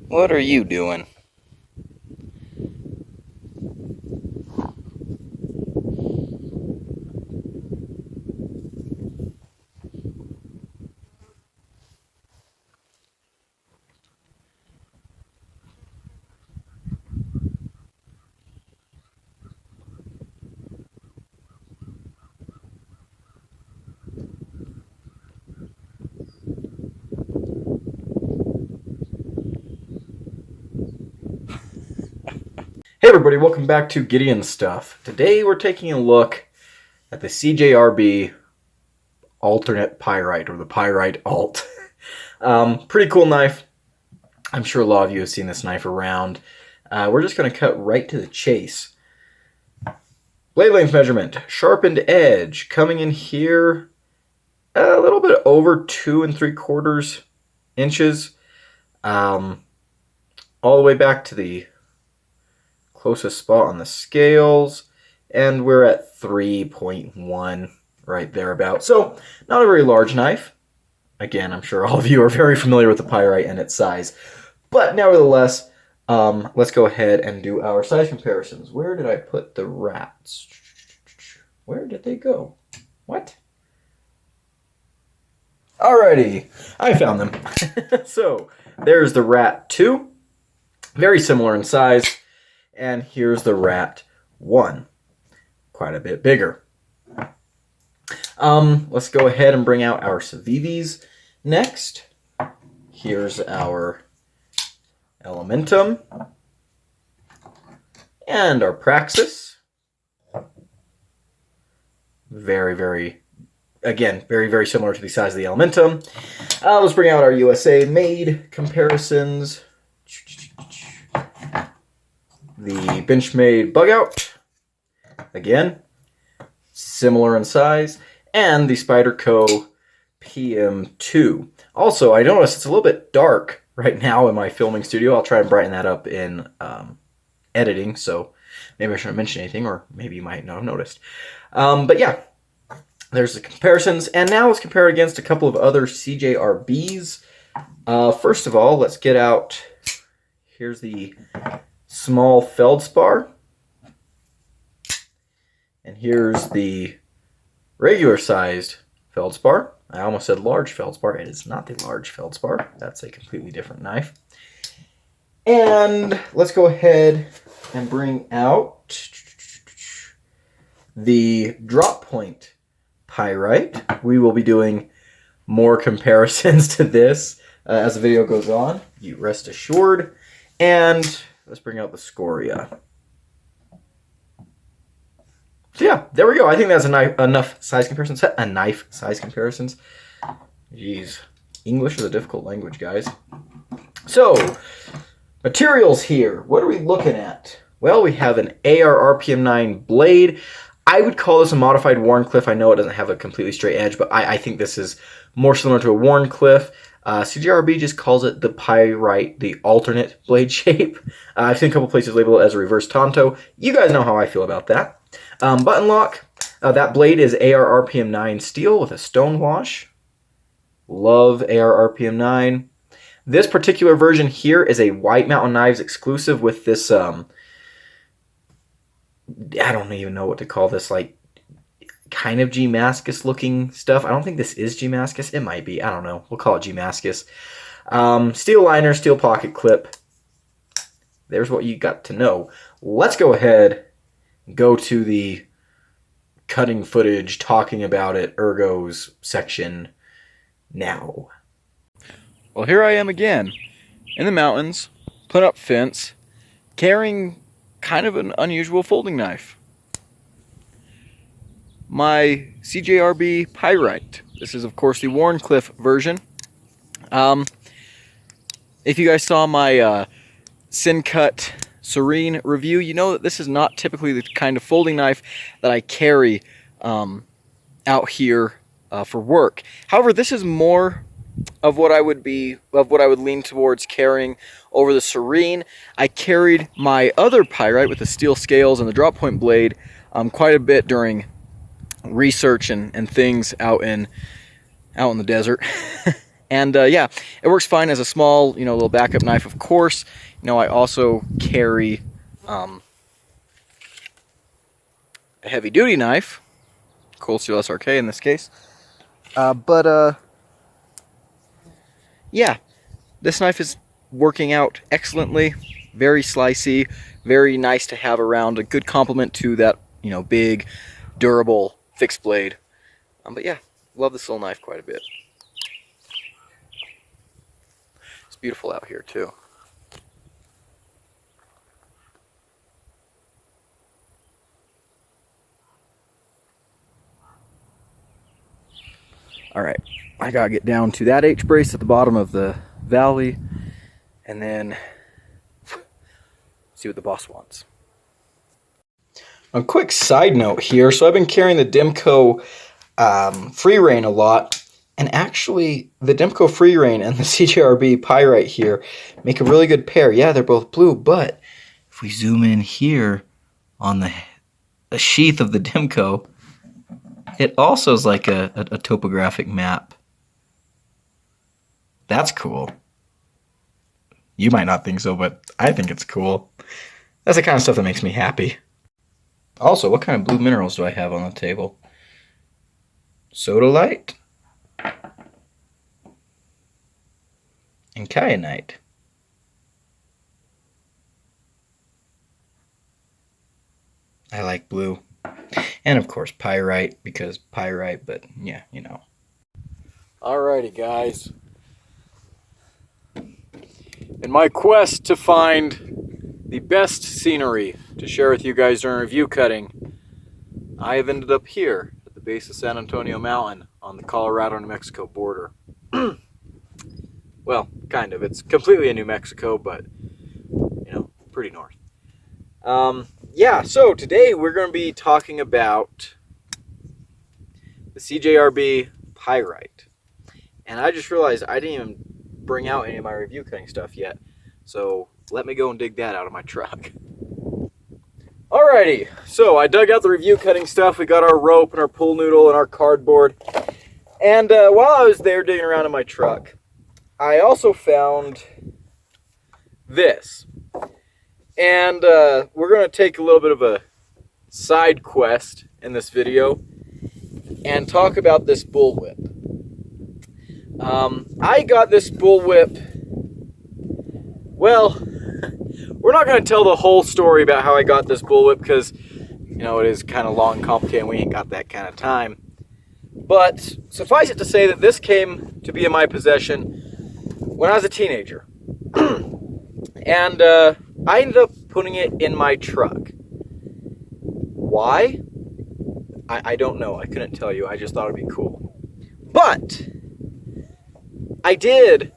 What are you doing? Hey everybody, welcome back to Gideon Stuff. Today we're taking a look at the CJRB alternate pyrite, or the Pyrite-ALT. Pretty cool knife. I'm sure a lot of you have seen this knife around. We're just going to cut right to the chase. Blade length measurement, sharpened edge, coming in here a little bit over 2 3/4 inches. All the way back to the closest spot on the scales, and we're at 3.1 right thereabout. So not a very large knife. Again, I'm sure all of you are very familiar with the pyrite and its size, but nevertheless, let's go ahead and do our size comparisons. Where did I put the rats? Where did they go? What? Alrighty, I found them. So there's the Rat 2, very similar in size. And here's the Rat 1, quite a bit bigger. Let's go ahead and bring out our Civivis next. Here's our Elementum and our Praxis. Very similar to the size of the Elementum. Let's bring out our USA made comparisons. The Benchmade Bug Out, again, similar in size, and the Spyderco PM2. Also, I noticed it's a little bit dark right now in my filming studio. I'll try and brighten that up in editing, so maybe I shouldn't mention anything, or maybe you might not have noticed. But yeah, there's the comparisons, and now let's compare it against a couple of other CJRBs. First of all, let's get out, here's the small feldspar, and here's the regular sized feldspar. I almost said large feldspar. It is not the large feldspar. That's a completely different knife. And let's go ahead and bring out the drop point pyrite. We will be doing more comparisons to this as the video goes on, you rest assured. And let's bring out the Scoria. So yeah, there we go. I think that's enough size comparisons. Knife size comparisons. Jeez, English is a difficult language, guys. So, materials here. What are we looking at? Well, we have an AR RPM9 blade. I would call this a modified Wharncliffe. I know it doesn't have a completely straight edge, but I think this is more similar to a Wharncliffe. CJRB just calls it the pyrite, the alternate blade shape. I've seen a couple places label it as a reverse Tonto. You guys know how I feel about that. Button lock. That blade is AR RPM9 steel with a stone wash. Love AR RPM9. This particular version here is a White Mountain Knives exclusive with this, I don't even know what to call this, like, kind of G-Mascus looking stuff. I don't think this is G-Mascus. It might be. I don't know. We'll call it G-Mascus. Steel liner, steel pocket clip. There's what you got to know. Let's go ahead and go to the cutting footage, talking about it, ergos section now. Well, here I am again in the mountains, putting up fence, carrying kind of an unusual folding knife. My CJRB Pyrite. This is, of course, the Wharncliffe version. If you guys saw my Syncut Serene review, you know that this is not typically the kind of folding knife that I carry out here for work. However, this is more of what I would lean towards carrying over the Serene. I carried my other Pyrite with the steel scales and the drop point blade quite a bit during research and things out in the desert. And yeah, it works fine as a small, little backup knife, of course. I also carry a heavy-duty knife, Cold Steel SRK in this case. But yeah, this knife is working out excellently. Very slicey, very nice to have around. A good complement to that, big, durable fixed blade. But yeah, love this little knife quite a bit. It's beautiful out here too. All right, I gotta get down to that H-brace at the bottom of the valley and then see what the boss wants. A quick side note here. So I've been carrying the Demco Free Rein a lot, and actually the Demco Free Rein and the CJRB Pyrite here make a really good pair. Yeah, they're both blue, but if we zoom in here on the sheath of the Demco, it also is like a topographic map. That's cool. You might not think so, but I think it's cool. That's the kind of stuff that makes me happy. Also, what kind of blue minerals do I have on the table? Sodalite and kyanite. I like blue. And of course pyrite, because pyrite, but yeah, Alrighty guys. In my quest to find the best scenery to share with you guys during review cutting, I have ended up here at the base of San Antonio Mountain on the Colorado-New Mexico border. Well, kind of. It's completely in New Mexico, but, pretty north. Yeah, so today we're going to be talking about the CJRB Pyrite. And I just realized I didn't even bring out any of my review cutting stuff yet. So let me go and dig that out of my truck. Alrighty, so I dug out the review cutting stuff. We got our rope and our pool noodle and our cardboard. And while I was there digging around in my truck, I also found this. And we're going to take a little bit of a side quest in this video and talk about this bullwhip. I got this bullwhip, well, we're not going to tell the whole story about how I got this bullwhip because, it is kind of long and complicated and we ain't got that kind of time. But suffice it to say that this came to be in my possession when I was a teenager. And I ended up putting it in my truck. Why? I don't know. I couldn't tell you. I just thought it'd be cool. But I did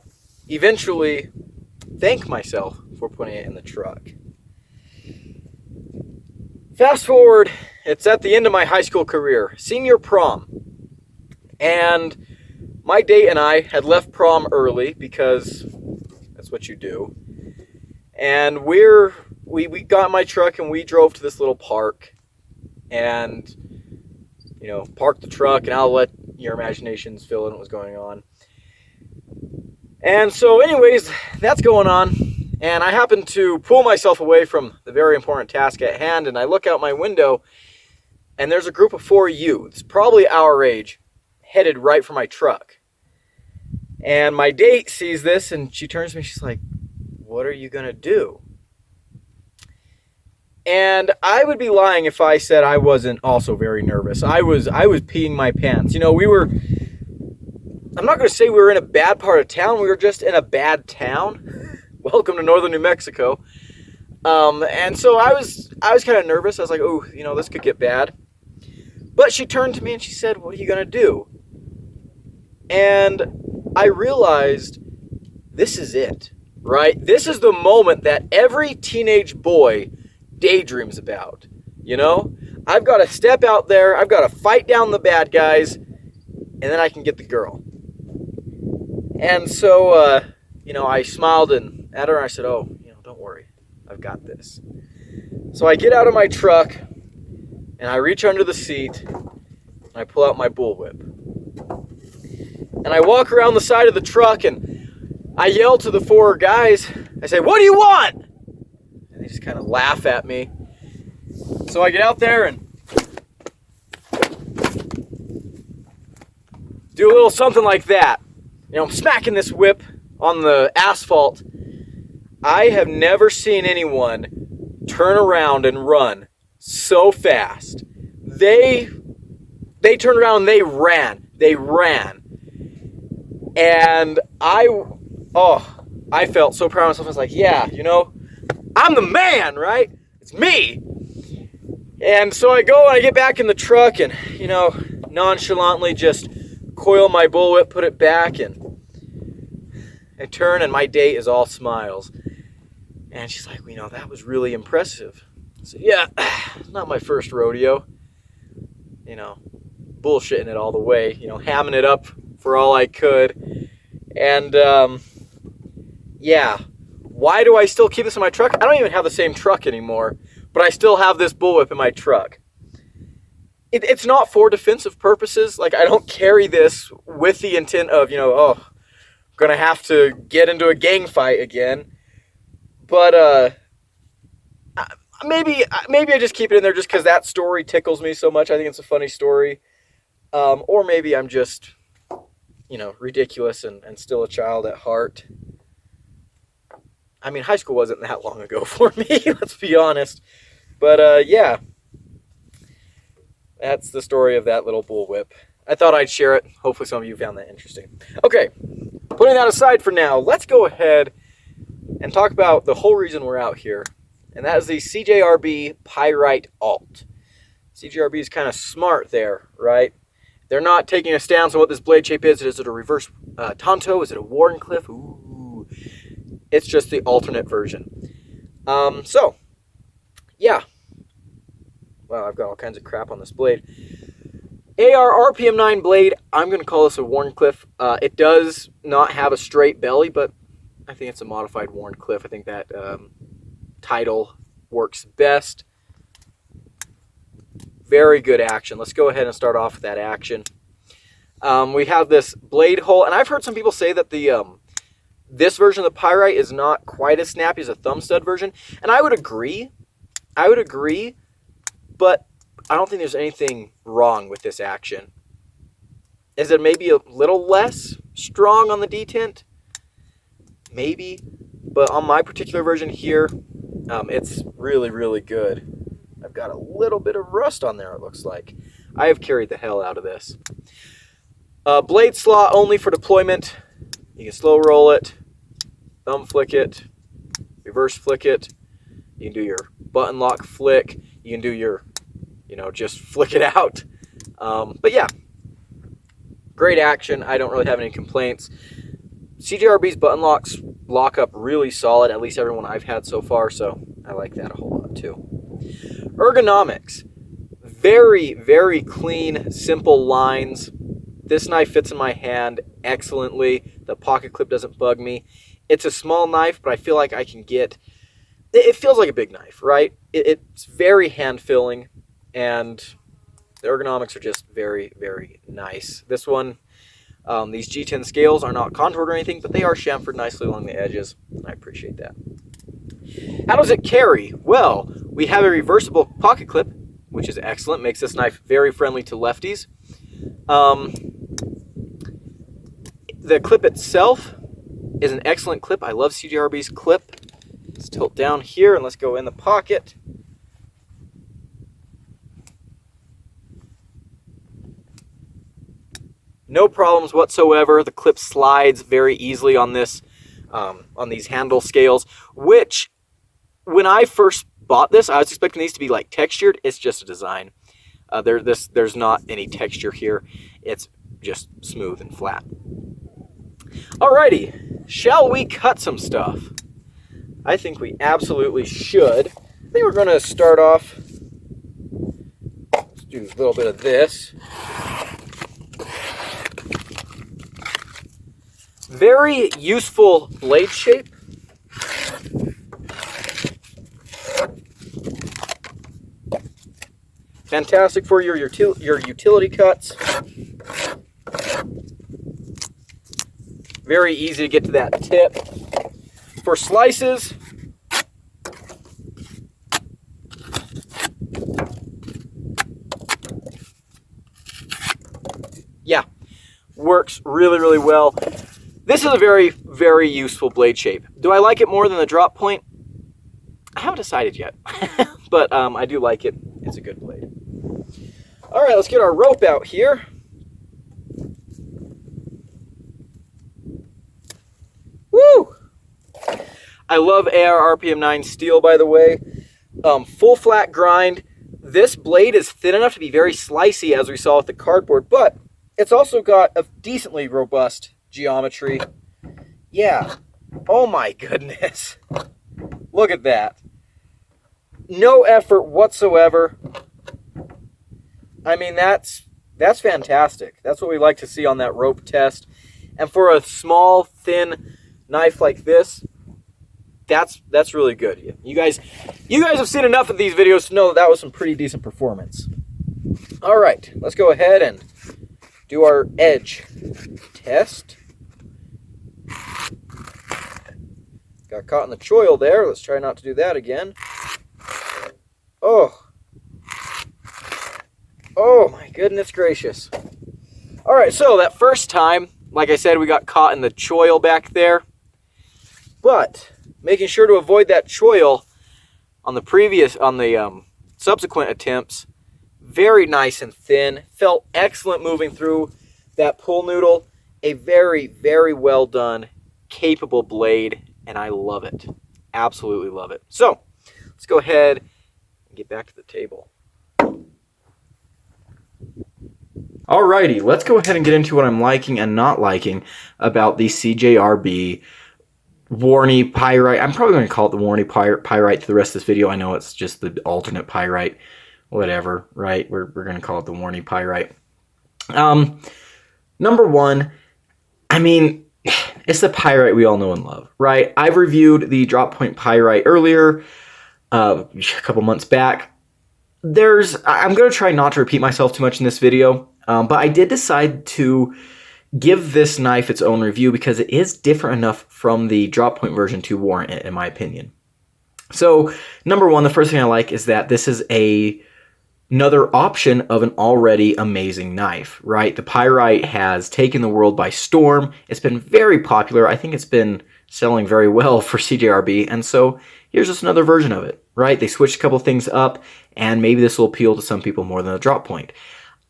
eventually thank myself for putting it in the truck. Fast forward, it's at the end of my high school career, senior prom. And my date and I had left prom early because that's what you do. And we got in my truck and we drove to this little park and, parked the truck, and I'll let your imaginations fill in what was going on. And so anyways, that's going on. And I happen to pull myself away from the very important task at hand, and I look out my window and there's a group of 4 youths, probably our age, headed right for my truck. And my date sees this and she turns to me, she's like, "What are you gonna do?" And I would be lying if I said I wasn't also very nervous. I was peeing my pants. I'm not gonna say we were in a bad part of town, we were just in a bad town. Welcome to northern New Mexico. And so I was kind of nervous. I was like, oh, this could get bad. But she turned to me and she said, "What are you gonna do?" And I realized this is it. Right? This is the moment that every teenage boy daydreams about. I've got to step out there, I've got to fight down the bad guys, and then I can get the girl. And so, I smiled at her and I said, "Oh, don't worry, I've got this." So I get out of my truck and I reach under the seat and I pull out my bullwhip. And I walk around the side of the truck and I yell to the 4 guys. I say, "What do you want?" And they just kind of laugh at me. So I get out there and do a little something like that. You know, I'm smacking this whip on the asphalt. I have never seen anyone turn around and run so fast. They turned around and they ran. They ran. And I felt so proud of myself. I was like, yeah, you know, I'm the man, right? It's me. And so I go and I get back in the truck and, you know, nonchalantly just coil my bullwhip, put it back, and I turn and my date is all smiles. And she's like, well, you know, that was really impressive. So yeah, not my first rodeo. You know, bullshitting it all the way, you know, hamming it up for all I could. And yeah, why do I still keep this in my truck? I don't even have the same truck anymore, but I still have this bullwhip in my truck. It's not for defensive purposes. Like, I don't carry this with the intent of, you know, oh, I'm gonna have to get into a gang fight again. But maybe I just keep it in there just because that story tickles me so much. I think it's a funny story. Or maybe I'm just, you know, ridiculous and still a child at heart. I mean, high school wasn't that long ago for me, let's be honest. But yeah, that's the story of that little bullwhip. I thought I'd share it. Hopefully some of you found that interesting. Okay, putting that aside for now, let's go ahead and talk about the whole reason we're out here. And that is the CJRB Pyrite-ALT. CJRB is kind of smart there, right? They're not taking a stance on what this blade shape is. Is it a reverse Tonto? Is it a Wharncliffe? Ooh. It's just the alternate version. So, yeah. Wow, I've got all kinds of crap on this blade. AR RPM 9 blade. I'm going to call this a Wharncliffe. It does not have a straight belly, but I think it's a modified Wharncliffe. I think that title works best. Very good action. Let's go ahead and start off with that action. We have this blade hole, and I've heard some people say that the this version of the Pyrite is not quite as snappy as a thumb stud version, and I would agree. But I don't think there's anything wrong with this action. Is it maybe a little less strong on the detent? Maybe, but on my particular version here, it's really, really good. I've got a little bit of rust on there, it looks like. I have carried the hell out of this. Blade slot only for deployment. You can slow roll it, thumb flick it, reverse flick it. You can do your button lock flick. You can do your, you know, just flick it out. But yeah, great action. I don't really have any complaints. CJRB's button locks lock up really solid, at least everyone I've had so far, so I like that a whole lot too. Ergonomics. Very, very clean, simple lines. This knife fits in my hand excellently. The pocket clip doesn't bug me. It's a small knife, but I feel like I can get... It feels like a big knife, right? It's very hand-filling, and the ergonomics are just very, very nice. This one, these G10 scales are not contoured or anything, but they are chamfered nicely along the edges. I appreciate that. How does it carry? Well, we have a reversible pocket clip, which is excellent. Makes this knife very friendly to lefties. The clip itself is an excellent clip. I love CJRB's clip. Let's tilt down here and let's go in the pocket. No problems whatsoever. The clip slides very easily on this, on these handle scales, which when I first bought this, I was expecting these to be like textured. It's just a design. There's not any texture here. It's just smooth and flat. Alrighty, shall we cut some stuff? I think we absolutely should. I think we're going to start off. Let's do a little bit of this. Very useful blade shape. Fantastic for your utility cuts. Very easy to get to that tip. For slices, yeah, works really, really well. This is a very, very useful blade shape. Do I like it more than the drop point? I haven't decided yet, but I do like it. It's a good blade. All right, let's get our rope out here. Woo! I love AR RPM 9 steel, by the way. Full flat grind. This blade is thin enough to be very slicey, as we saw with the cardboard, but it's also got a decently robust geometry. Yeah. Oh my goodness. Look at that. No effort whatsoever. I mean, that's fantastic. That's what we like to see on that rope test. And for a small, thin knife like this, that's really good. You guys have seen enough of these videos to know that was some pretty decent performance. All right, let's go ahead and do our edge test. Got caught in the choil there. Let's try not to do that again. Oh my goodness gracious. All right, so that first time, like I said, we got caught in the choil back there. But making sure to avoid that choil on the subsequent attempts, very nice and thin. Felt excellent moving through that pull noodle. A very, very well done, capable blade, and I love it. Absolutely love it. So let's go ahead and get back to the table. Alrighty, let's go ahead and get into what I'm liking and not liking about the CJRB Warney Pyrite. I'm probably going to call it the Warney Pyrite to the rest of this video. I know it's just the alternate Pyrite. Whatever, right? We're going to call it the Warney Pyrite. Number one, I mean, it's the Pyrite we all know and love, right? I've reviewed the Drop Point Pyrite earlier, a couple months back. I'm going to try not to repeat myself too much in this video, but I did decide to give this knife its own review because it is different enough from the Drop Point version to warrant it, in my opinion. So, number one, the first thing I like is that this is another option of an already amazing knife, right? The Pyrite has taken the world by storm. It's been very popular. I think it's been selling very well for CJRB, and so here's just another version of it, right? They switched a couple things up, and maybe this will appeal to some people more than the Drop Point.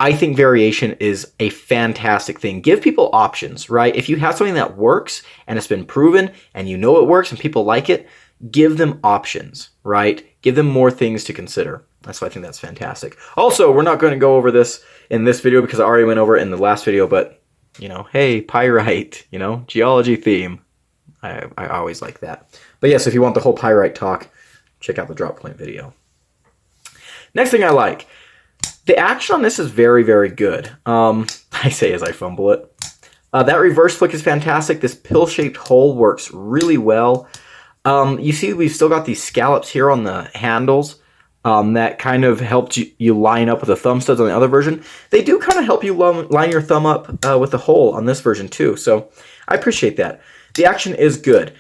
I think variation is a fantastic thing. Give people options, right? If you have something that works and it's been proven and you know it works and people like it, give them options, right? Give them more things to consider. That's why I think that's fantastic. Also, we're not going to go over this in this video because I already went over it in the last video, but, hey, Pyrite, geology theme. I always like that. But yes, if you want the whole Pyrite talk, check out the Drop Point video. Next thing I like. The action on this is very, very good. I say as I fumble it. That reverse flick is fantastic. This pill-shaped hole works really well. You see we've still got these scallops here on the handles that kind of helped you line up with the thumb studs on the other version. They do kind of help you line your thumb up with the hole on this version too, so I appreciate that. The action is good.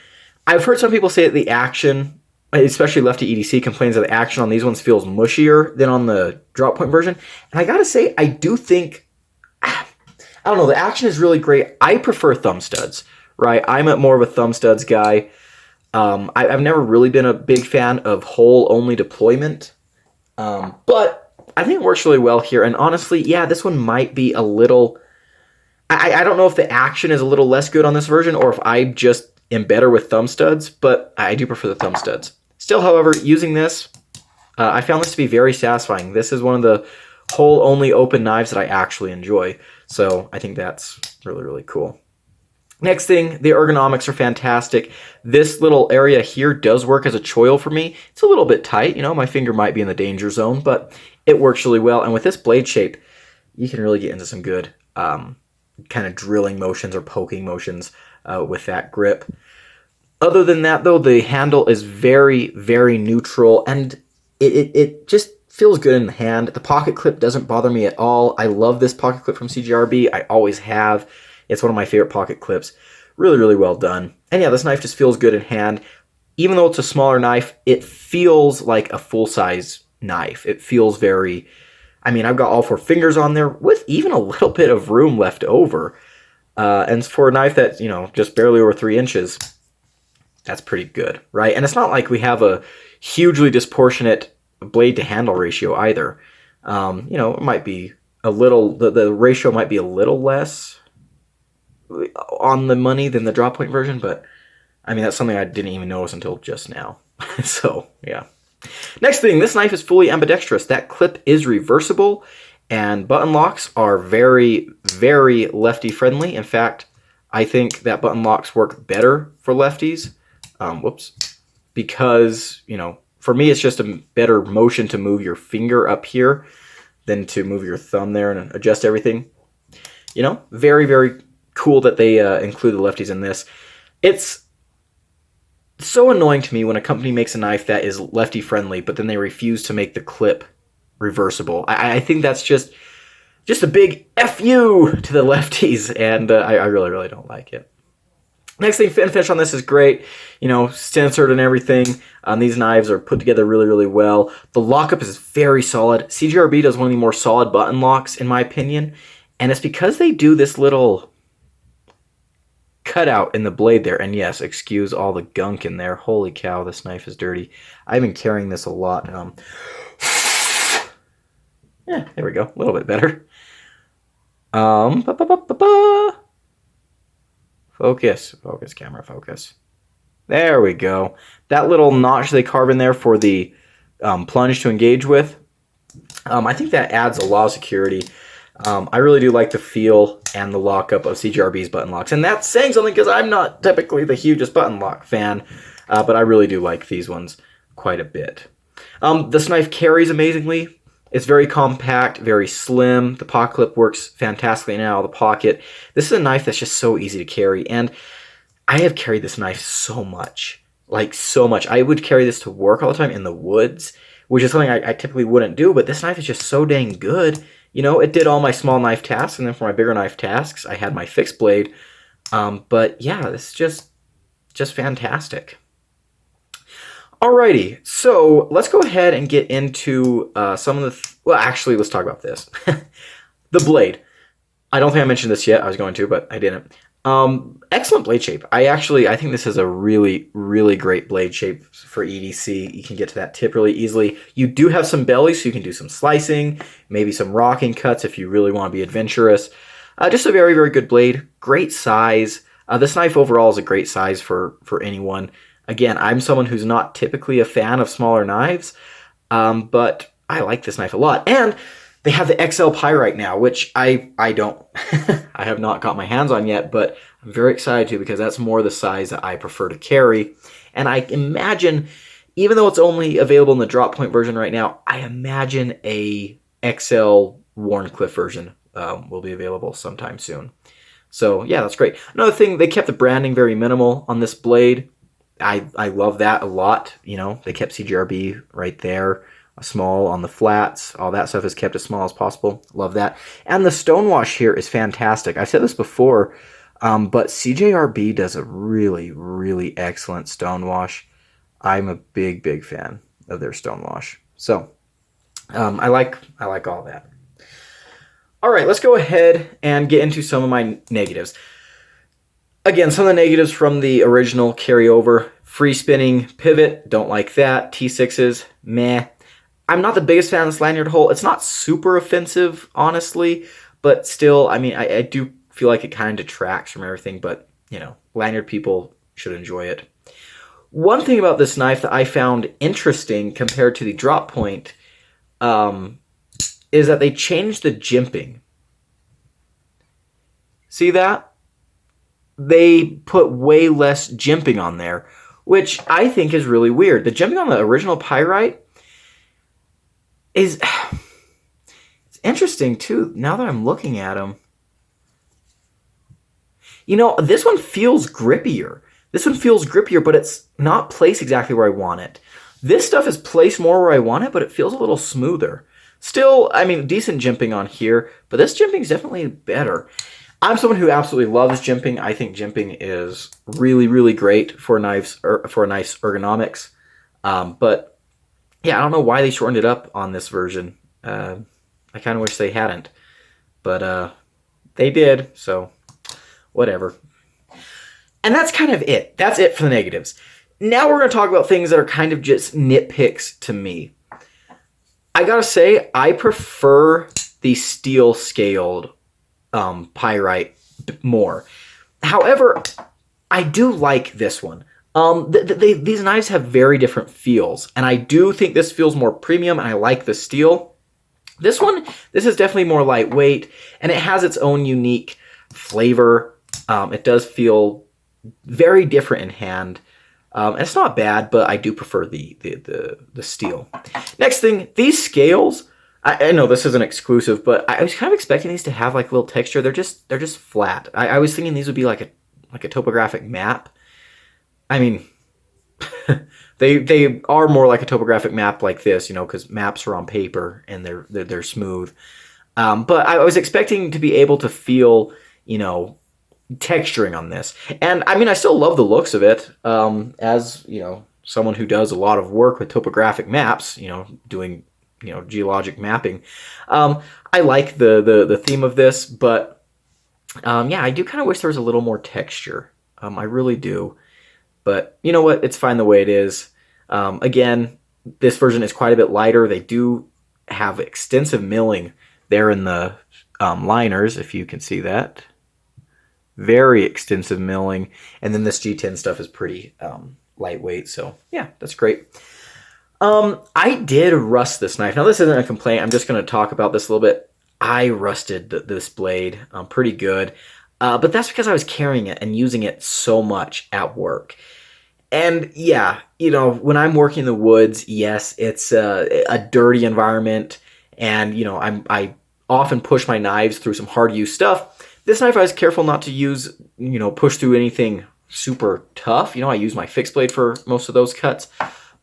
I've heard some people say that the action, especially Lefty EDC, complains that the action on these ones feels mushier than on the Drop Point version. And I gotta say, I do think, I don't know, the action is really great. I prefer thumb studs, right? I'm more of a thumb studs guy. I've never really been a big fan of hole-only deployment. But I think it works really well here. And honestly, yeah, this one might be a little... I don't know if the action is a little less good on this version or if I just am better with thumb studs, but I do prefer the thumb studs. Still, however, using this, I found this to be very satisfying. This is one of the hole-only open knives that I actually enjoy. So I think that's really, really cool. Next thing, the ergonomics are fantastic. This little area here does work as a choil for me. It's a little bit tight, my finger might be in the danger zone, but it works really well. And with this blade shape, you can really get into some good kind of drilling motions or poking motions with that grip. Other than that, though, the handle is very, very neutral, and it just feels good in the hand. The pocket clip doesn't bother me at all. I love this pocket clip from CJRB. I always have. It's one of my favorite pocket clips. Really, really well done. And yeah, this knife just feels good in hand. Even though it's a smaller knife, it feels like a full-size knife. It feels very... I mean, I've got all 4 fingers on there with even a little bit of room left over. And for a knife that's, just barely over 3 inches, that's pretty good, right? And it's not like we have a hugely disproportionate blade-to-handle ratio either. It might be a little... The ratio might be a little less on the money than the drop point version, but... I mean, that's something I didn't even notice until just now. So, yeah. Next thing, this knife is fully ambidextrous. That clip is reversible, and button locks are very, very lefty-friendly. In fact, I think that button locks work better for lefties. Because, for me, it's just a better motion to move your finger up here than to move your thumb there and adjust everything. Very, very cool that they include the lefties in this. It's so annoying to me when a company makes a knife that is lefty friendly, but then they refuse to make the clip reversible. I think that's just a big F you to the lefties, and I really, really don't like it. Next thing, fit and finish on this is great. Censored and everything. These knives are put together really, really well. The lockup is very solid. CJRB does one of the more solid button locks, in my opinion, and it's because they do this little cutout in the blade there. And yes, excuse all the gunk in there. Holy cow, this knife is dirty. I've been carrying this a lot. Yeah, there we go. A little bit better. Focus, camera, focus. There we go. That little notch they carve in there for the plunge to engage with, I think that adds a lot of security. I really do like the feel and the lockup of CJRB's button locks. And that's saying something because I'm not typically the hugest button lock fan, but I really do like these ones quite a bit. This knife carries amazingly. It's very compact, very slim. The pocket clip works fantastically now out of the pocket. This is a knife that's just so easy to carry. And I have carried this knife so much. Like, so much. I would carry this to work all the time in the woods, which is something I typically wouldn't do. But this knife is just so dang good. It did all my small knife tasks, and then for my bigger knife tasks, I had my fixed blade. But yeah, this is just fantastic. Alrighty, so let's go ahead and get into some of the... well, actually, let's talk about this. The blade. I don't think I mentioned this yet. I was going to, but I didn't. Excellent blade shape. I think this is a really, really great blade shape for EDC. You can get to that tip really easily. You do have some belly, so you can do some slicing, maybe some rocking cuts if you really want to be adventurous. Just a very, very good blade. Great size. This knife overall is a great size for anyone. Again, I'm someone who's not typically a fan of smaller knives, but I like this knife a lot. And they have the XL Pyrite now, which I don't, I have not got my hands on yet, but I'm very excited to because that's more the size that I prefer to carry. And I imagine, even though it's only available in the drop point version right now, I imagine a XL Wharncliffe version will be available sometime soon. So yeah, that's great. Another thing, they kept the branding very minimal on this blade. I love that a lot. They kept CJRB right there, small on the flats. All that stuff is kept as small as possible. Love that. And the stonewash here is fantastic. I've said this before, but CJRB does a really, really excellent stonewash. I'm a big, big fan of their stonewash. So I like all that. All right, let's go ahead and get into some of my negatives. Again, some of the negatives from the original carryover. Free spinning pivot, don't like that. T6s, meh. I'm not the biggest fan of this lanyard hole. It's not super offensive, honestly, but still, I do feel like it kind of detracts from everything, but, lanyard people should enjoy it. One thing about this knife that I found interesting compared to the drop point is that they changed the jimping. See that? They put way less jimping on there, which I think is really weird. The jimping on the original Pyrite is... it's interesting, too, now that I'm looking at them. This one feels grippier. This one feels grippier, but it's not placed exactly where I want it. This stuff is placed more where I want it, but it feels a little smoother. Still, decent jimping on here, but this jimping is definitely better. I'm someone who absolutely loves jimping. I think jimping is really, really great for knives, or for a knife's ergonomics. But yeah, I don't know why they shortened it up on this version. I kind of wish they hadn't, but they did, so whatever. And that's kind of it. That's it for the negatives. Now we're going to talk about things that are kind of just nitpicks to me. I gotta say, I prefer the steel scaled pyrite more. However, I do like this one. These knives have very different feels, and I do think this feels more premium, and I like the steel. This is definitely more lightweight, and it has its own unique flavor. It does feel very different in hand. And it's not bad, but I do prefer the steel. Next thing, these scales. I know this isn't exclusive, but I was kind of expecting these to have like a little texture. They're just flat. I was thinking these would be like a topographic map. I mean, they are more like a topographic map like this, because maps are on paper and they're smooth. But I was expecting to be able to feel, texturing on this. And I mean, I still love the looks of it. As, someone who does a lot of work with topographic maps, doing, geologic mapping. I like the theme of this, but yeah, I do kind of wish there was a little more texture. I really do. But you know what? It's fine the way it is. Again, this version is quite a bit lighter. They do have extensive milling there in the liners, if you can see that. Very extensive milling. And then this G10 stuff is pretty lightweight. So yeah, that's great. I did rust this knife. Now this isn't a complaint. I'm just going to talk about this a little bit. I rusted this blade pretty good. But that's because I was carrying it and using it so much at work. And yeah, when I'm working in the woods, yes, it's a dirty environment. And, I often push my knives through some hard use stuff. This knife I was careful not to use, push through anything super tough. I use my fixed blade for most of those cuts.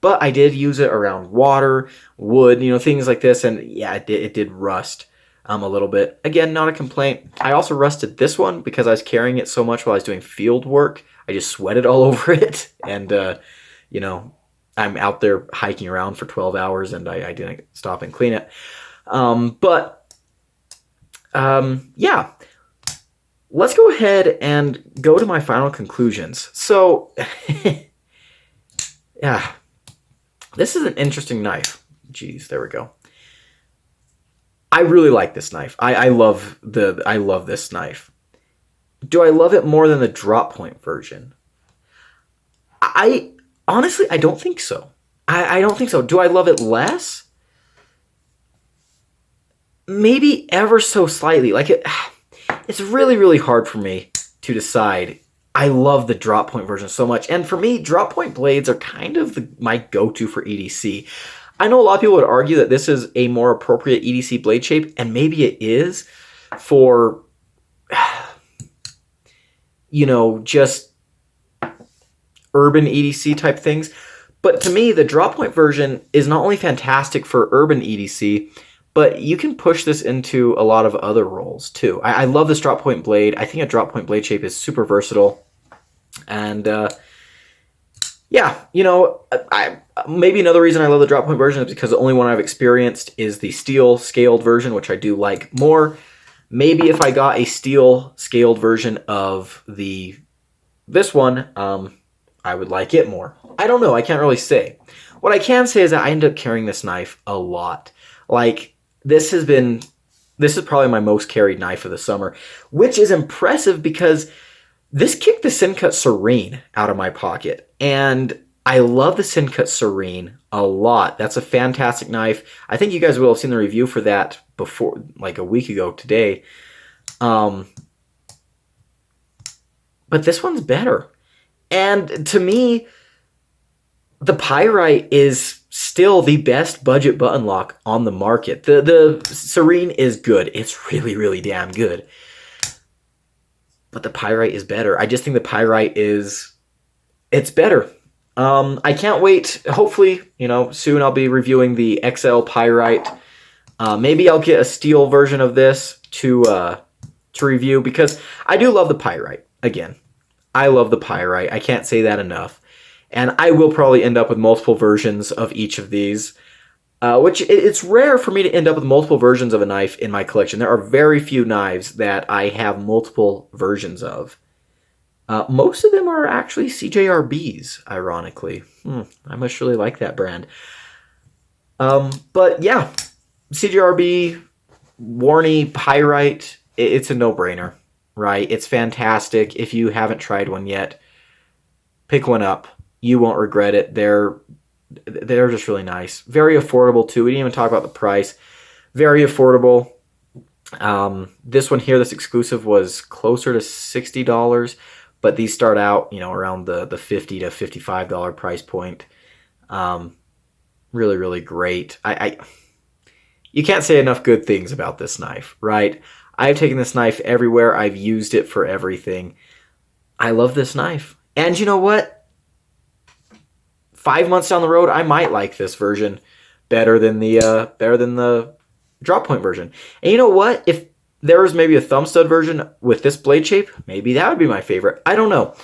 But I did use it around water, wood, things like this. And yeah, it did rust a little bit. Again, not a complaint. I also rusted this one because I was carrying it so much while I was doing field work. I just sweated all over it. And, I'm out there hiking around for 12 hours and I didn't stop and clean it. Yeah. Let's go ahead and go to my final conclusions. So, yeah, this is an interesting knife. Jeez, there we go. I really like this knife. I love this knife. Do I love it more than the drop point version? Honestly, I don't think so. I don't think so. Do I love it less? Maybe ever so slightly. It's really, really hard for me to decide. I love the drop point version so much. And for me, drop point blades are kind of my go-to for EDC. I know a lot of people would argue that this is a more appropriate EDC blade shape, and maybe it is for, just urban EDC type things. But to me, the drop point version is not only fantastic for urban EDC, but you can push this into a lot of other roles too. I love this drop point blade. I think a drop point blade shape is super versatile. And yeah, maybe another reason I love the drop point version is because the only one I've experienced is the steel scaled version, which I do like more. Maybe if I got a steel scaled version of this one, I would like it more. I don't know. I can't really say. What I can say is that I end up carrying this knife a lot. This is probably my most carried knife of the summer, which is impressive because this kicked the Syncut Serene out of my pocket. And I love the Syncut Serene a lot. That's a fantastic knife. I think you guys will have seen the review for that before, like a week ago today. But this one's better. And to me, the Pyrite is still the best budget button lock on the market. The Serene is good. It's really, really damn good. But the Pyrite is better. I just think the Pyrite it's better. I can't wait. Hopefully, soon I'll be reviewing the XL Pyrite. Maybe I'll get a steel version of this to to review because I do love the Pyrite. Again, I love the Pyrite. I can't say that enough. And I will probably end up with multiple versions of each of these, which it's rare for me to end up with multiple versions of a knife in my collection. There are very few knives that I have multiple versions of. Most of them are actually CJRBs, ironically. I must really like that brand. But yeah, CJRB, Warney, Pyrite, it's a no-brainer, right? It's fantastic. If you haven't tried one yet, pick one up. You won't regret it. They're just really nice. Very affordable, too. We didn't even talk about the price. Very affordable. This one here, this exclusive, was closer to $60, but these start out, you know, around the $50 to $55 price point. Really, really great. You can't say enough good things about this knife, right? I've taken this knife everywhere. I've used it for everything. I love this knife. And you know what? 5 months down the road, I might like this version better than the drop point version. And you know what? If there was maybe a thumb stud version with this blade shape, maybe that would be my favorite. I don't know.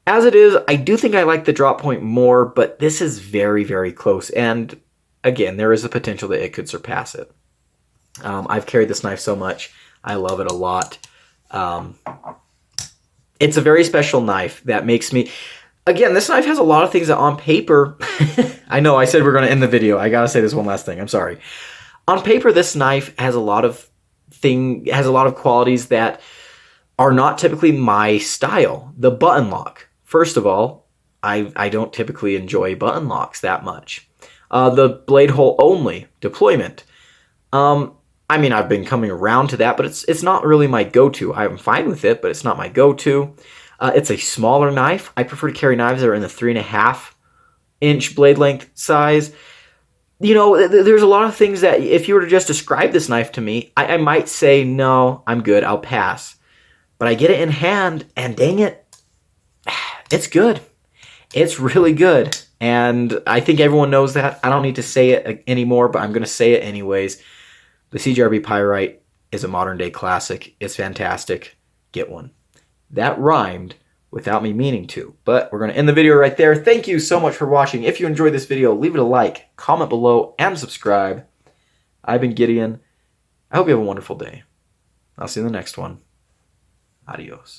As it is, I do think I like the drop point more, but this is very, very close. And again, there is a potential that it could surpass it. I've carried this knife so much. I love it a lot. It's a very special knife that makes me... Again, this knife has a lot of things that on paper... I know I said we're going to end the video. I got to say this one last thing. I'm sorry. On paper, this knife has a lot of qualities that are not typically my style. The button lock. First of all, I don't typically enjoy button locks that much. The blade hole only deployment. I mean, I've been coming around to that, but it's not really my go-to. I'm fine with it, but it's not my go-to. It's a smaller knife. I prefer to carry knives that are in the 3.5-inch blade length size. You know, there's a lot of things that if you were to just describe this knife to me, I might say, no, I'm good, I'll pass. But I get it in hand, and dang it, it's good. It's really good. And I think everyone knows that. I don't need to say it anymore, but I'm going to say it anyways. The CJRB Pyrite is a modern-day classic. It's fantastic. Get one. That rhymed without me meaning to, but we're going to end the video right there. Thank you so much for watching. If you enjoyed this video, leave it a like, comment below, and subscribe. I've been Gideon. I hope you have a wonderful day. I'll see you in the next one. Adios.